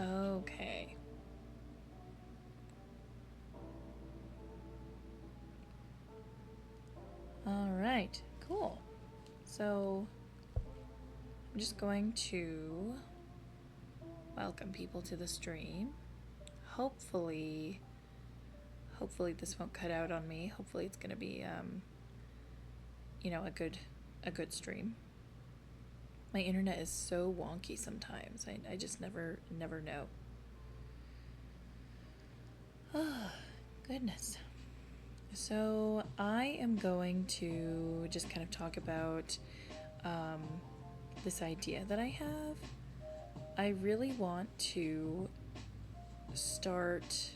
Okay. All right, cool. So I'm just going to welcome people to the stream. Hopefully this won't cut out on me. Hopefully it's gonna be a good stream. My internet is so wonky sometimes. I just never know. Oh, goodness. So I am going to just kind of talk about this idea that I have. I really want to start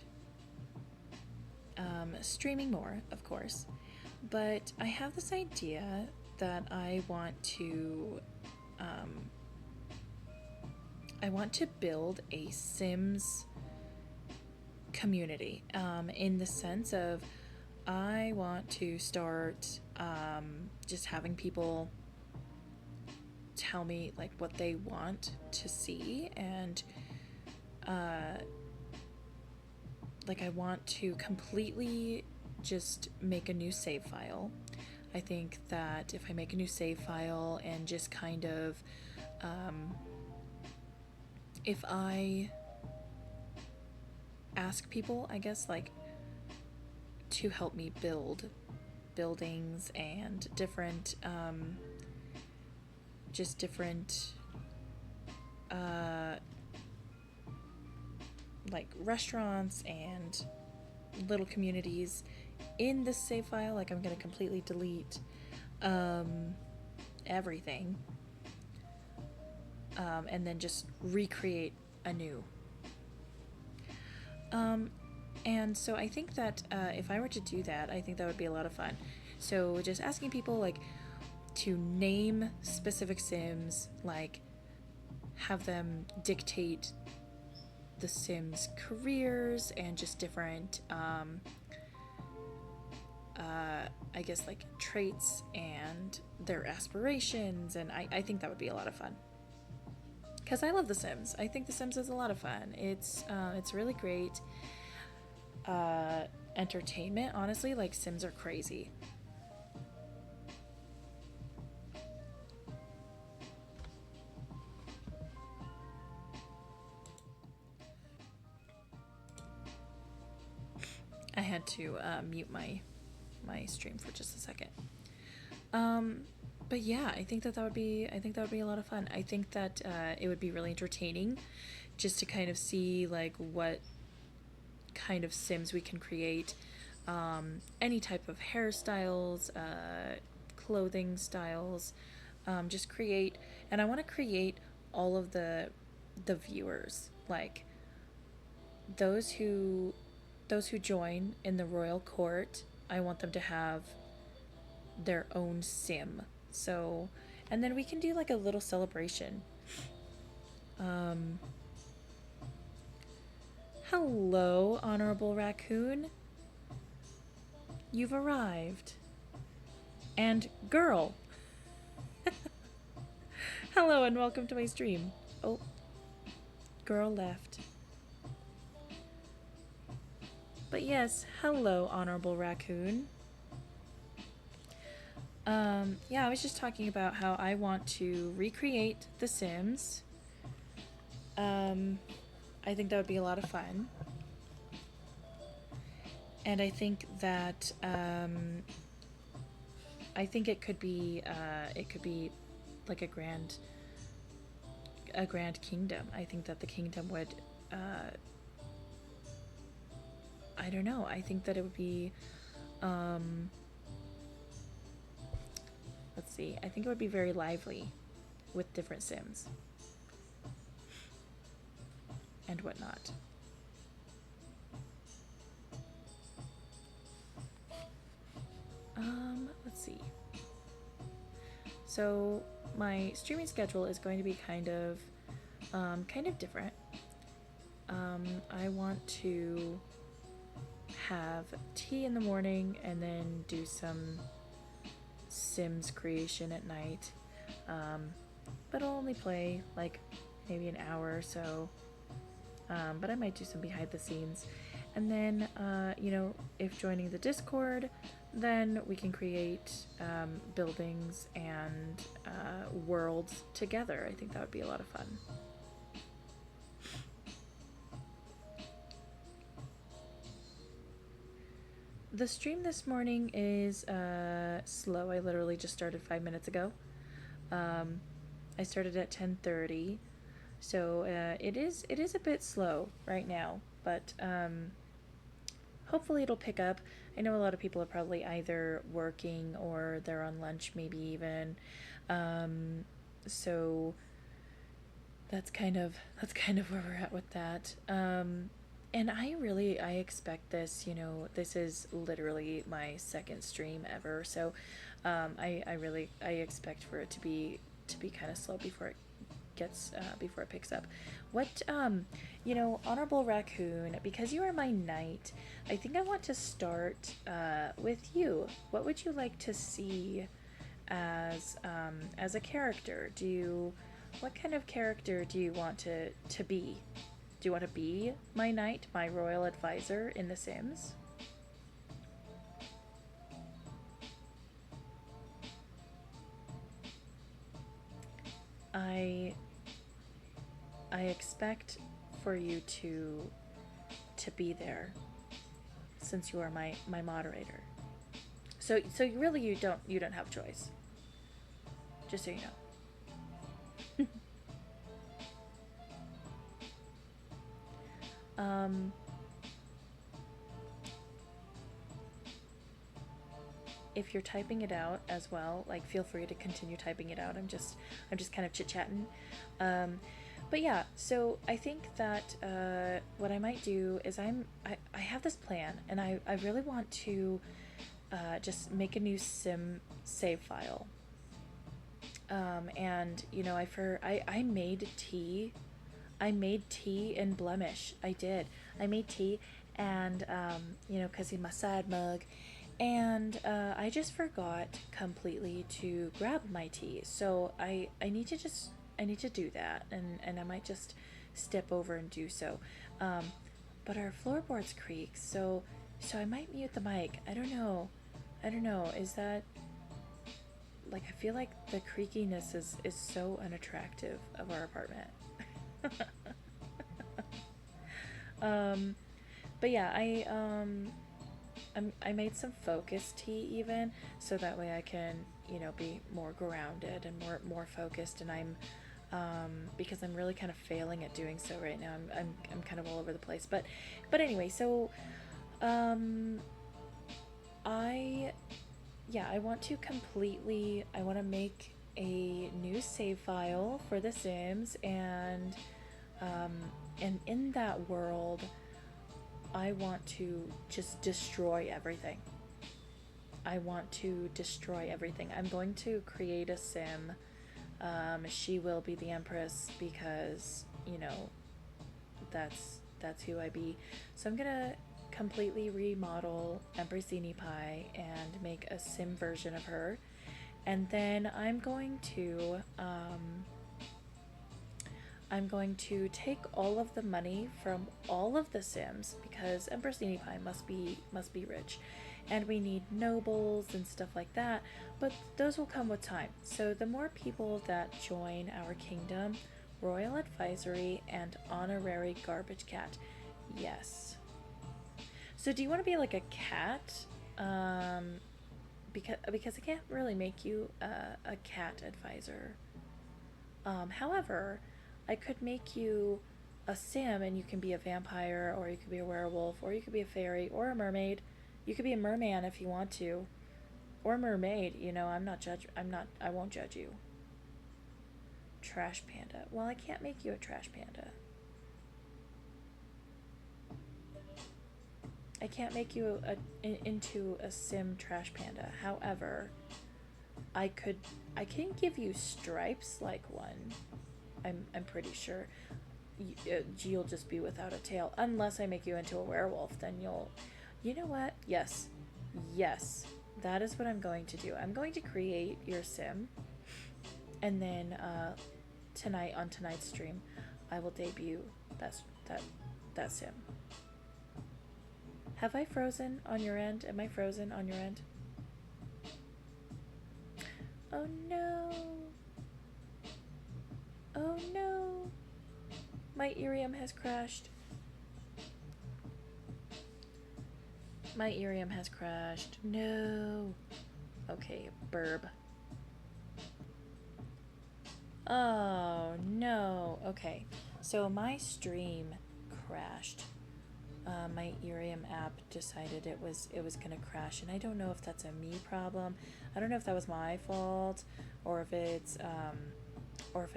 streaming more, of course, but I have this idea that I want to build a Sims community, in the sense of I want to start just having people tell me like what they want to see, and like I want to completely just make a new save file. I think that if I make a new save file and just kind of if I ask people, I guess, like to help me build buildings and different just different like restaurants and little communities in this save file. Like I'm gonna completely delete everything, and then just recreate anew. And so I think that if I were to do that, I think that would be a lot of fun. So just asking people like to name specific Sims, like have them dictate the Sims careers and just different I guess like traits and their aspirations, and I think that would be a lot of fun. Because I love The Sims. I think The Sims is a lot of fun. It's really great entertainment, honestly. Like, Sims are crazy. I had to mute my stream for just a second. But yeah, I think that would be a lot of fun. I think that it would be really entertaining just to kind of see like what kind of Sims we can create. Any type of hairstyles, clothing styles, just create. And I want to create all of the viewers, like those who join in the royal court. I want them to have their own sim. So, and then we can do like a little celebration. Hello, Honorable Raccoon. You've arrived. And girl. Hello and welcome to my stream. Oh, girl left. But yes, hello, Honorable Raccoon. Yeah, I was just talking about how I want to recreate The Sims. I think that would be a lot of fun. And I think that, I think it could be like a grand kingdom. I think that the kingdom would, I don't know, I think that it would be, let's see, I think it would be very lively with different Sims and whatnot. Let's see. So my streaming schedule is going to be kind of different. I want to have tea in the morning and then do some Sims creation at night. But I'll only play like maybe an hour or so. but I might do some behind the scenes. And then, if joining the Discord, then we can create buildings and worlds together. I think that would be a lot of fun. The stream this morning is slow. I literally just started 5 minutes ago. I started at 10:30, so it is a bit slow right now, but hopefully it'll pick up. I know a lot of people are probably either working or they're on lunch, maybe even. So that's kind of where we're at with that. And I expect this. This is literally my second stream ever, so I expect for it to be kind of slow before it picks up. What Honorable Raccoon, because you are my knight, I think I want to start with you. What would you like to see as a character? What kind of character do you want to be? Do you want to be my knight, my royal advisor in The Sims? I expect for you to be there, since you are my moderator. So really you don't have a choice. Just so you know. If you're typing it out as well, like, feel free to continue typing it out. I'm just kind of chit-chatting. But yeah, so I think that what I might do is I have this plan, and I really want to just make a new sim save file. And I made tea. I made tea in Blemish. I did. I made tea, and because he's my side mug, and I just forgot completely to grab my tea. So I need to do that, and I might just step over and do so. But our floorboards creak, so I might mute the mic. I don't know. Is that, like, I feel like the creakiness is so unattractive of our apartment. But yeah, I made some focus tea even, so that way I can be more grounded and more focused, and I'm because I'm really kind of failing at doing so right now. I'm kind of all over the place, but anyway, so I want to make a new save file for The Sims, and in that world I want to just destroy everything. I'm going to create a sim. She will be the Empress, because that's who I be. So I'm gonna completely remodel Empress EeeniePie and make a sim version of her, and then I'm going to take all of the money from all of the Sims, because Empress EeeniePie must be rich, and we need nobles and stuff like that, but those will come with time. So the more people that join our kingdom, royal advisory and honorary garbage cat. Yes. So do you want to be like a cat? Because I can't really make you a cat advisor. However, I could make you a sim, and you can be a vampire, or you could be a werewolf, or you could be a fairy, or a mermaid. You could be a merman if you want to, or mermaid. I won't judge you. Trash panda. Well, I can't make you a trash panda. I can't make you into a sim trash panda. However, I can give you stripes like one. I'm pretty sure. You'll just be without a tail, unless I make you into a werewolf. Then you know what? Yes, that is what I'm going to do. I'm going to create your sim, and then tonight's stream, I will debut that that that sim. Have I frozen on your end? Am I frozen on your end? Oh no. Oh no. My IRIAM has crashed. My IRIAM has crashed. No. Okay, burb. Oh no. Okay. So my stream crashed. My IRIAM app decided it was gonna crash, and I don't know if that's a me problem. I don't know if that was my fault, or if it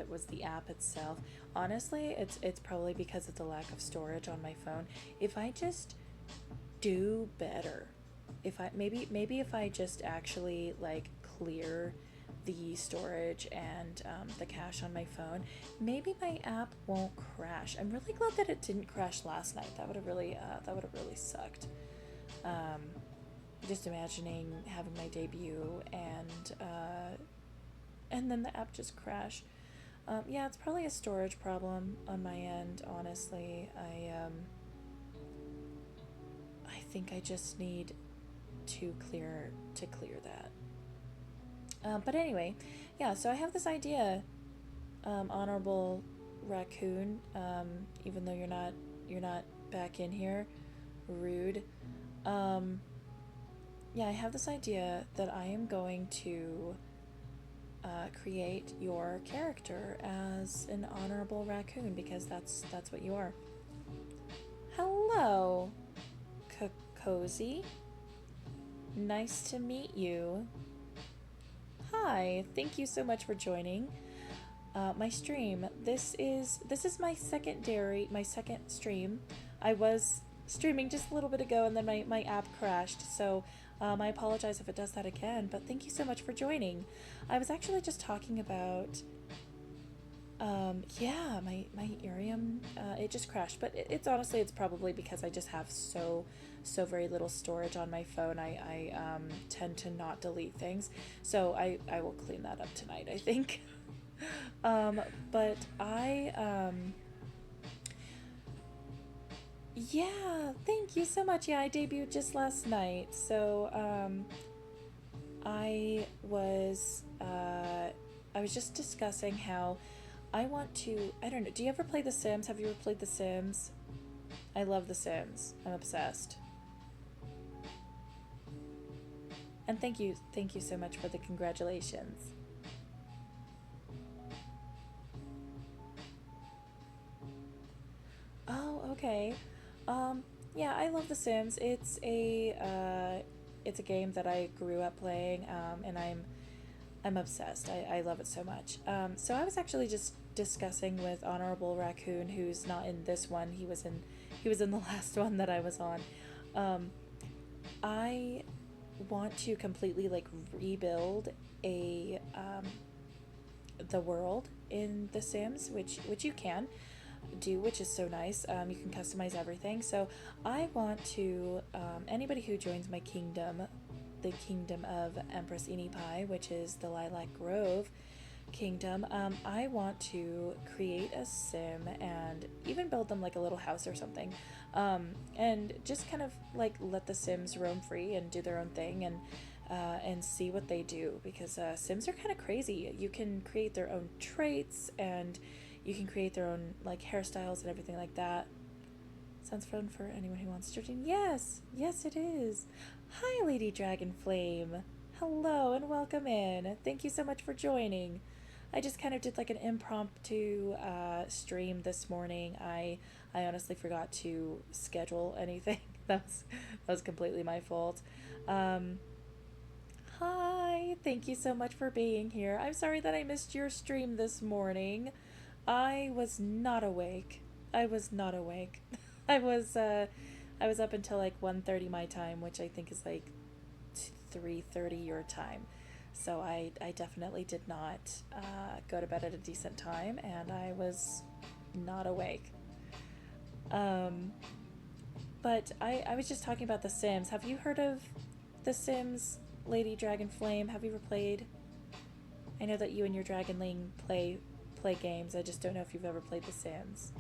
was the app itself. Honestly, it's probably because of the lack of storage on my phone. If I just do better, if I maybe if I just actually like clear the storage and the cache on my phone, maybe my app won't crash. I'm really glad that it didn't crash last night. That would have really sucked. Just imagining having my debut and then the app just crashed. Yeah, it's probably a storage problem on my end. Honestly, I think I just need to clear that. But anyway, yeah. So I have this idea, Honorable Raccoon. Even though you're not back in here, rude. Yeah, I have this idea that I am going to create your character as an honorable raccoon, because that's what you are. Hello, Cozy. Nice to meet you. Hi, thank you so much for joining my stream. This is my second stream. I was streaming just a little bit ago, and then my app crashed, so I apologize if it does that again, but thank you so much for joining. I was actually just talking about yeah, my IRIAM, it just crashed, but it's honestly, it's probably because I just have so very little storage on my phone. I tend to not delete things, so I will clean that up tonight, I think. But yeah, thank you so much. Yeah, I debuted just last night, so I was just discussing how I want to, I don't know, do you ever play The Sims? Have you ever played The Sims? I love The Sims. I'm obsessed. And thank you so much for the congratulations. Oh, okay. Yeah, I love The Sims. It's a game that I grew up playing, and I'm obsessed. I love it so much. So I was actually just discussing with Honorable Raccoon, who's not in this one. He was in the last one that I was on. I want to completely like rebuild the world in The Sims, which you can do, which is so nice. You can customize everything. So I want to anybody who joins my kingdom, the kingdom of Empress EeeniePie, which is the Lilac Grove kingdom, I want to create a sim and even build them like a little house or something, and just kind of like let the Sims roam free and do their own thing, and see what they do, because Sims are kind of crazy. You can create their own traits, and you can create their own like hairstyles and everything like that. Sounds fun for anyone who wants to join. Yes, it is. Hi, Lady Dragonflame. Hello and welcome in. Thank you so much for joining. I just kind of did like an impromptu stream this morning. I honestly forgot to schedule anything. that was completely my fault. Hi, thank you so much for being here. I'm sorry that I missed your stream this morning. I was not awake. I was up until like 1:30 my time, which I think is like 3:30 your time. So I definitely did not go to bed at a decent time, and I was not awake. But I was just talking about The Sims. Have you heard of The Sims, Lady Dragonflame? Have you ever played? I know that you and your Dragonling play play games. I just don't know if you've ever played The Sims.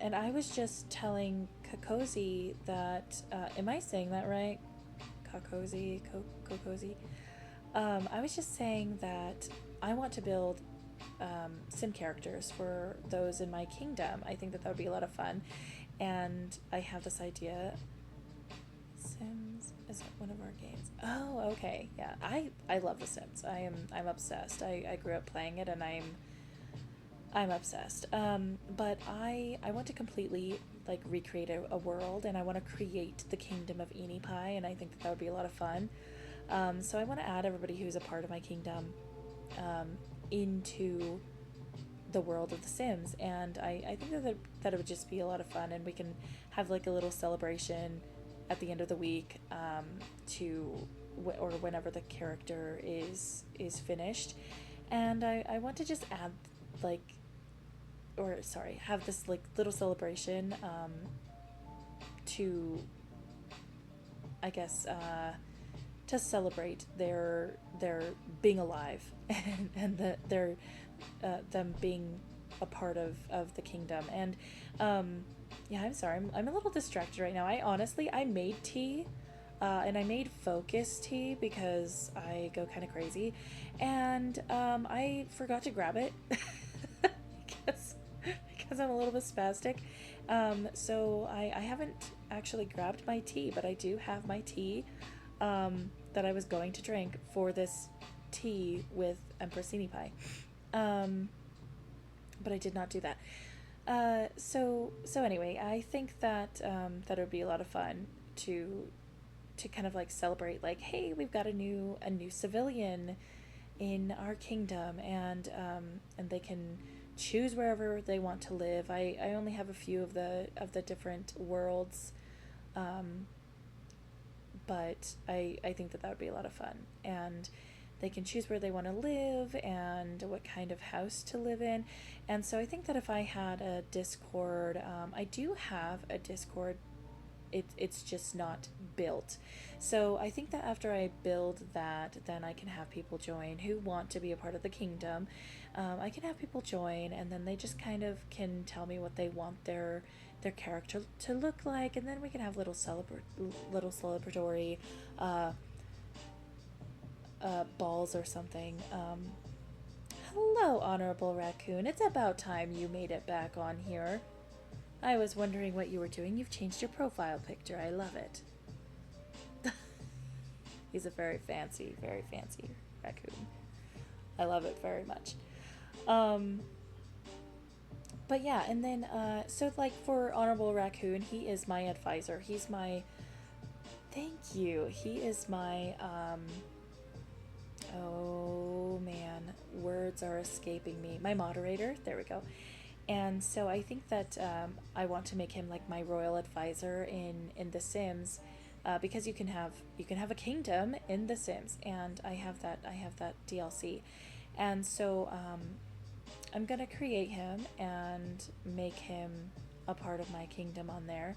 And I was just telling Kakozi that, am I saying that right? Kakozi, Kokozi. I was just saying that I want to build sim characters for those in my kingdom. I think that that would be a lot of fun. And I have this idea. Sims is one of our games. Oh, okay. Yeah. I love The Sims. I'm obsessed. I grew up playing it and I'm obsessed. But I want to completely like recreate a world, and I want to create the kingdom of EeeniePie, and I think that that would be a lot of fun. So I want to add everybody who's a part of my kingdom into the world of The Sims, and I think that it would just be a lot of fun, and we can have like a little celebration at the end of the week or whenever the character is finished, and I want to just add like or sorry have this like little celebration to I guess to celebrate their being alive and their them being a part of the kingdom. And yeah, I'm sorry, I'm a little distracted right now. I made tea, and I made focus tea because I go kind of crazy, and I forgot to grab it because I'm a little bit spastic. So I haven't actually grabbed my tea, but I do have my tea that I was going to drink for this tea with Empress EeeniePie. But I did not do that. So anyway, I think that that would be a lot of fun to kind of like celebrate, like, hey, we've got a new civilian in our kingdom, and they can choose wherever they want to live. I only have a few of the different worlds, but I think that would be a lot of fun, and they can choose where they want to live and what kind of house to live in. And so I think that if I had a Discord, I do have a Discord, it's just not built. So I think that after I build that, then I can have people join who want to be a part of the kingdom. I can have people join, and then they just kind of can tell me what they want their character to look like, and then we can have little celebratory balls or something. Hello, Honorable Raccoon. It's about time you made it back on here. I was wondering what you were doing. You've changed your profile picture. I love it. He's a very fancy raccoon. I love it very much. But yeah, and then, so like for Honorable Raccoon, he is my advisor. He's my, thank you. He is my, oh man, words are escaping me. My moderator, there we go. And so I think that I want to make him like my royal advisor in The Sims, because you can have a kingdom in The Sims, and I have that DLC, and so I'm gonna create him and make him a part of my kingdom on there,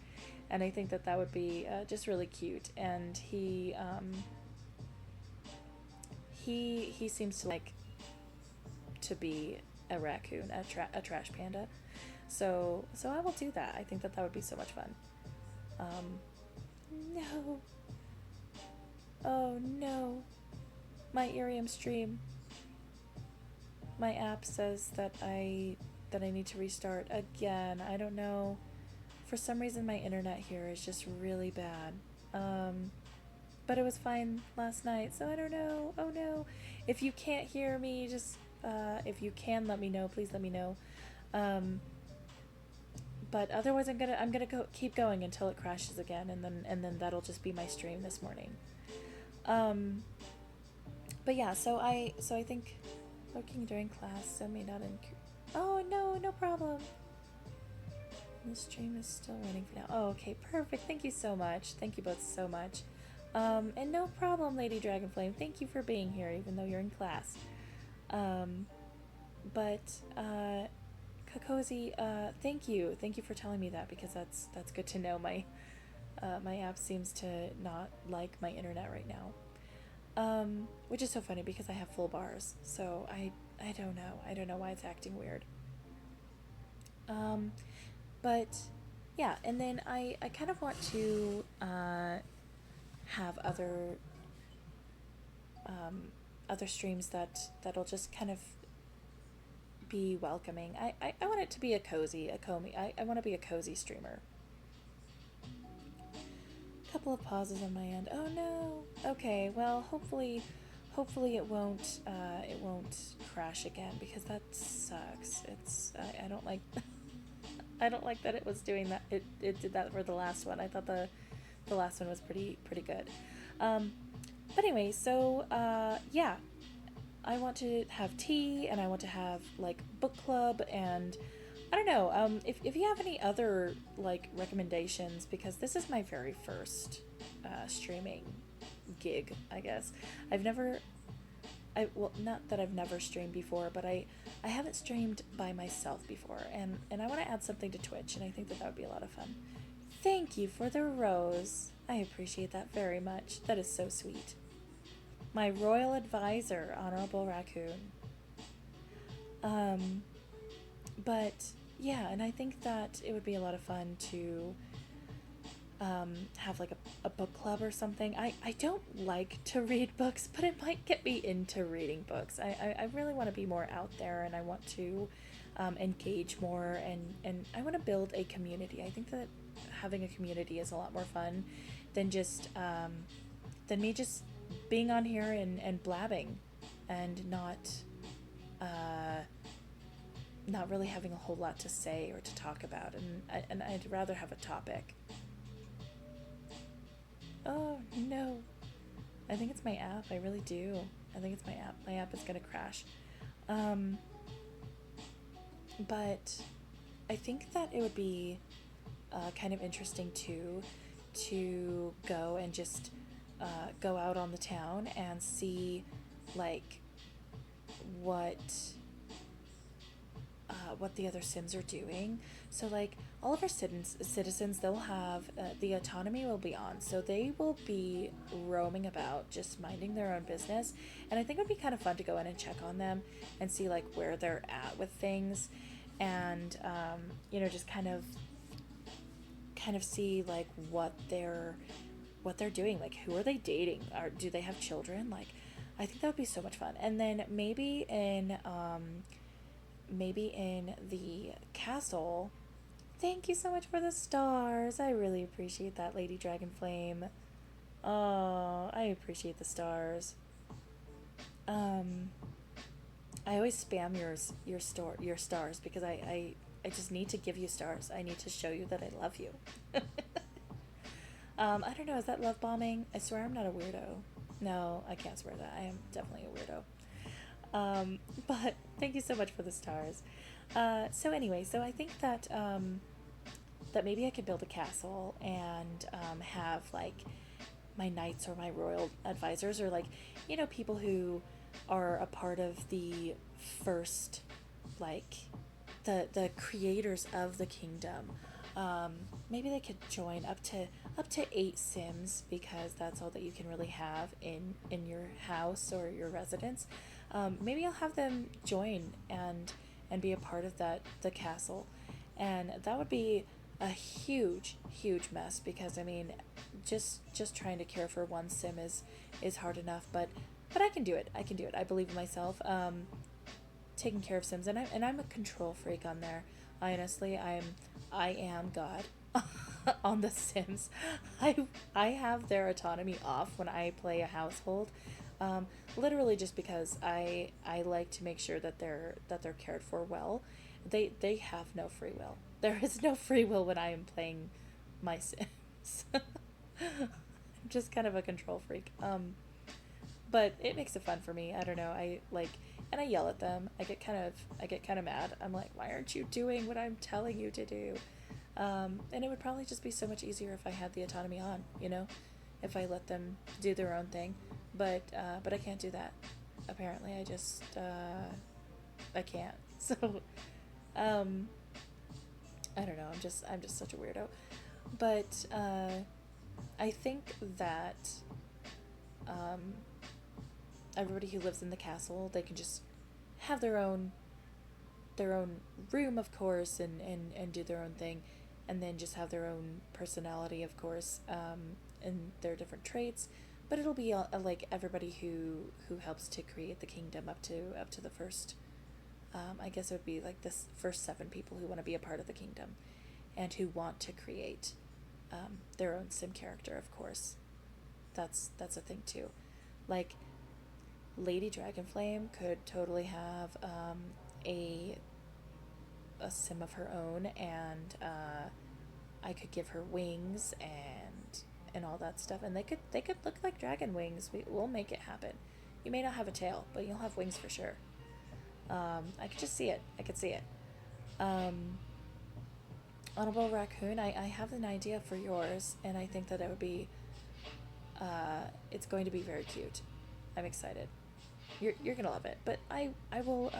and I think that would be just really cute. And he seems to like to be a raccoon, a trash panda. So I will do that. I think that would be so much fun. No. Oh no. My IRIAM stream. My app says that I need to restart again. I don't know. For some reason my internet here is just really bad. But it was fine last night, so I don't know. Oh no. If you can't hear me, just if you can let me know, please let me know. But otherwise I'm gonna keep going until it crashes again, and then that'll just be my stream this morning. But yeah, so I think working during class, so may not oh no problem. The stream is still running for now. Oh, okay, perfect. Thank you so much. Thank you both so much. And no problem, Lady Dragonflame. Thank you for being here, even though you're in class. But Kakozi, thank you for telling me that, because that's good to know. My app seems to not like my internet right now. Which is so funny because I have full bars, so I don't know. I don't know why it's acting weird. Um, but yeah, and then I kind of want to have other streams that'll just kind of be welcoming. I want it to be I want to be a cozy streamer. Couple of pauses on my end. Oh no. Okay, well hopefully it won't crash again because that sucks. I don't like I don't like that it was doing that. It did that for the last one. I thought the last one was pretty good. Um, but anyway, so yeah, I want to have tea and I want to have like book club and I don't know. If you have any other like recommendations, because this is my very first streaming gig, I guess. I've never, well, not that I've never streamed before, but I haven't streamed by myself before, and I want to add something to Twitch, and I think that would be a lot of fun. Thank you for the rose. I appreciate that very much. That is so sweet. My royal advisor, Honorable Raccoon. Um, but yeah, and I think that it would be a lot of fun to have like a book club or something. I don't like to read books, but it might get me into reading books. I really want to be more out there and I want to engage more and I want to build a community. I think that having a community is a lot more fun than just than me just being on here and blabbing and uh, not really having a whole lot to say or to talk about. And I'd rather have a topic. Oh no. I think it's my app. I really do. I think it's my app. My app is gonna crash. Um, but I think that it would be kind of interesting too to go and just go out on the town and see like what what the other Sims are doing. So like all of our citizens, they'll have the autonomy will be on, so they will be roaming about, just minding their own business. And I think it would be kind of fun to go in and check on them and see like where they're at with things, and just kind of see like what they're doing, like who are they dating, or do they have children? Like I think that would be so much fun. And then maybe in the castle. Thank you so much for the stars. I really appreciate that, Lady Dragonflame. Oh, I appreciate the stars. Um, I always spam your stars because I just need to give you stars. I need to show you that I love you. I don't know. Is that love bombing? I swear I'm not a weirdo. No, I can't swear that. I am definitely a weirdo. But thank you so much for the stars. So anyway, so I think that that maybe I could build a castle and have like my knights or my royal advisors, or like people who are a part of the first, like the creators of the kingdom. Maybe they could join up to 8 Sims, because that's all that you can really have in your house or your residence. Maybe I'll have them join and be a part of the castle, and that would be a huge mess, because I mean, just trying to care for one Sim is hard enough, but I can do it. I can do it. I believe in myself. Taking care of Sims, and I'm a control freak on there. I am God on The Sims. I have their autonomy off when I play a household, literally just because I like to make sure that they're cared for well. They have no free will. There is no free will when I am playing my Sims. I'm just kind of a control freak. But it makes it fun for me. I don't know. And I yell at them. I get kind of mad. I'm like, why aren't you doing what I'm telling you to do? And it would probably just be so much easier if I had the autonomy on, if I let them do their own thing. But I can't do that. Apparently, I can't. So, I don't know. I'm just such a weirdo. But I think that everybody who lives in the castle, they can just have their own room, of course, and do their own thing, and then just have their own personality, of course, and their different traits. But it'll be like everybody who helps to create the kingdom up to the first. I guess it would be like this first 7 people who want to be a part of the kingdom, and who want to create their own sim character, of course. That's a thing too. Like Lady Dragonflame could totally have a sim of her own, and I could give her wings and all that stuff, and they could look like dragon wings. We'll make it happen. You may not have a tail, but you'll have wings for sure. I could just see it. I could see it. Honorable Raccoon, I have an idea for yours, and I think that it would be, it's going to be very cute. I'm excited. You're gonna love it. But I will,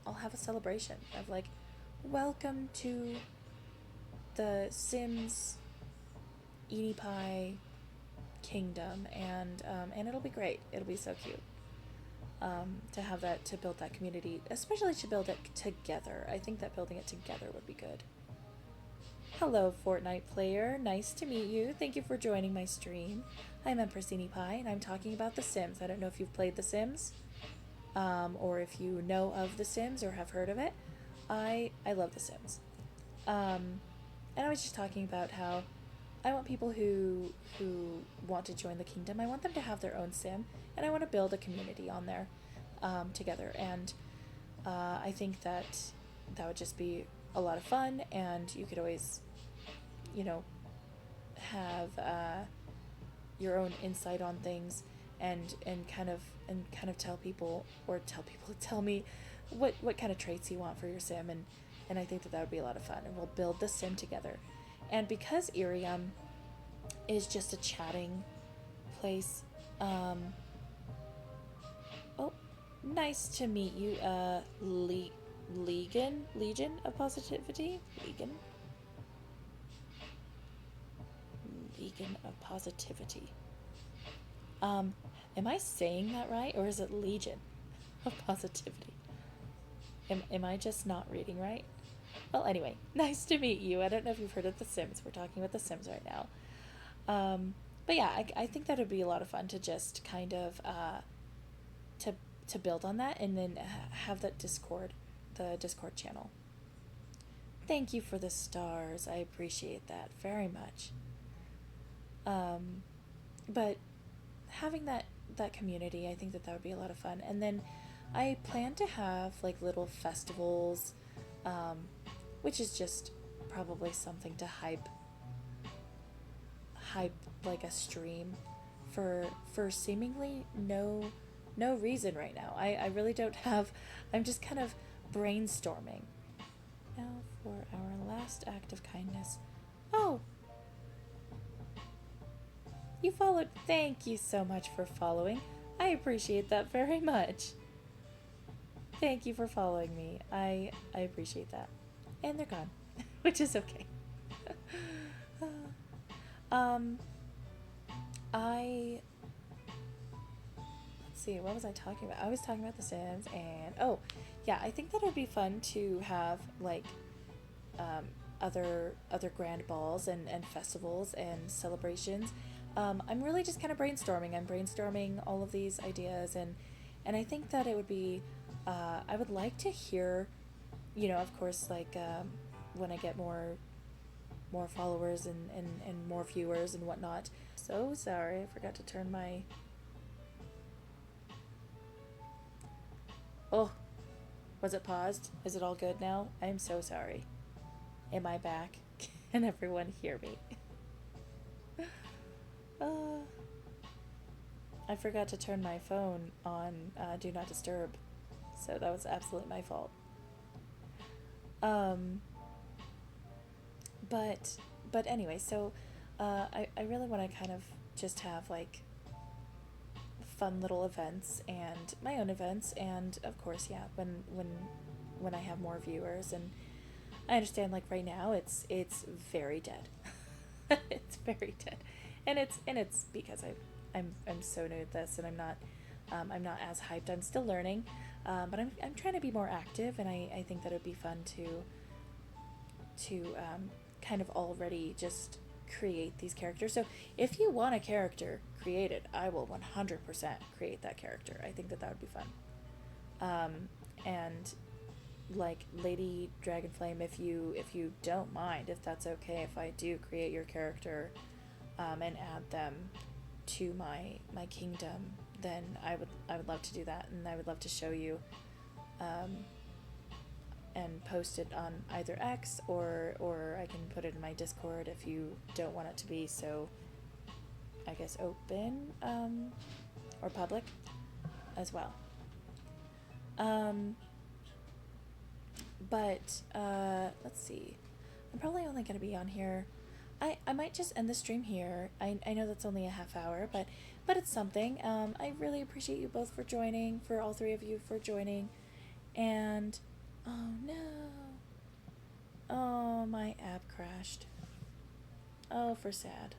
I'll have a celebration of like, welcome to the Sims EeeniePie kingdom, and it'll be great. It'll be so cute. To have that, to build that community, especially to build it together. I think that building it together would be good. Hello, Fortnite player. Nice to meet you. Thank you for joining my stream. I'm Empress EeeniePie, and I'm talking about The Sims. I don't know if you've played The Sims, or if you know of The Sims or have heard of it. I love The Sims. And I was just talking about how I want people who want to join the kingdom, I want them to have their own sim, and I want to build a community on there together. And I think that would just be a lot of fun, and you could always, you know, have your own insight on things, and kind of tell people, or tell me what kind of traits you want for your sim, and I think that would be a lot of fun, and we'll build the sim together. And because IRIAM is just a chatting place, oh, nice to meet you, Legion of Positivity? Legion of Positivity. Am I saying that right, or is it Legion of Positivity? Am I just not reading right? Well, anyway, nice to meet you. I don't know if you've heard of The Sims. We're talking about The Sims right now. But yeah, I think that would be a lot of fun to just kind of to build on that, and then have that the Discord channel. Thank you for the stars. I appreciate that very much. But having that community, I think that would be a lot of fun. And then I plan to have like little festivals, which is just probably something to hype like a stream for seemingly no reason right now. I really don't have, I'm just kind of brainstorming. Now for our last act of kindness. Oh, you followed. Thank you so much for following. I appreciate that very much. Thank you for following me. I appreciate that. And they're gone, which is okay. Let's see, what was I talking about? I was talking about The Sims, and oh, yeah, I think that it'd be fun to have like other grand balls and festivals and celebrations. I'm really just kind of brainstorming. I'm brainstorming all of these ideas, and I think that it would be, I would like to hear, of course, like when I get more followers and more viewers and whatnot. So sorry, I forgot to turn my... Oh, was it paused? Is it all good now? I'm so sorry. Am I back? Can everyone hear me? I forgot to turn my phone on Do Not Disturb, so that was absolutely my fault. But anyway, so I really want to kind of just have like fun little events and my own events, and of course, yeah, when I have more viewers. And I understand, like, right now it's very dead. It's very dead, and it's because I'm so new at this, and I'm not I'm not as hyped. I'm still learning, but I'm trying to be more active, and I think that it would be fun to kind of already just create these characters. So if you want a character created, I will 100% create that character. I think that that would be fun. And like Lady Dragonflame, if you don't mind, if that's okay, if I do create your character, and add them to my kingdom, then I would love to do that, and I would love to show you, and post it on either X, or I can put it in my Discord if you don't want it to be so, I guess, open, or public as well. But let's see. I'm probably only going to be on here. I might just end the stream here. I know that's only a half hour, but it's something. I really appreciate you both for joining, for all three of you for joining. And oh no. Oh, my app crashed. Oh, for sad.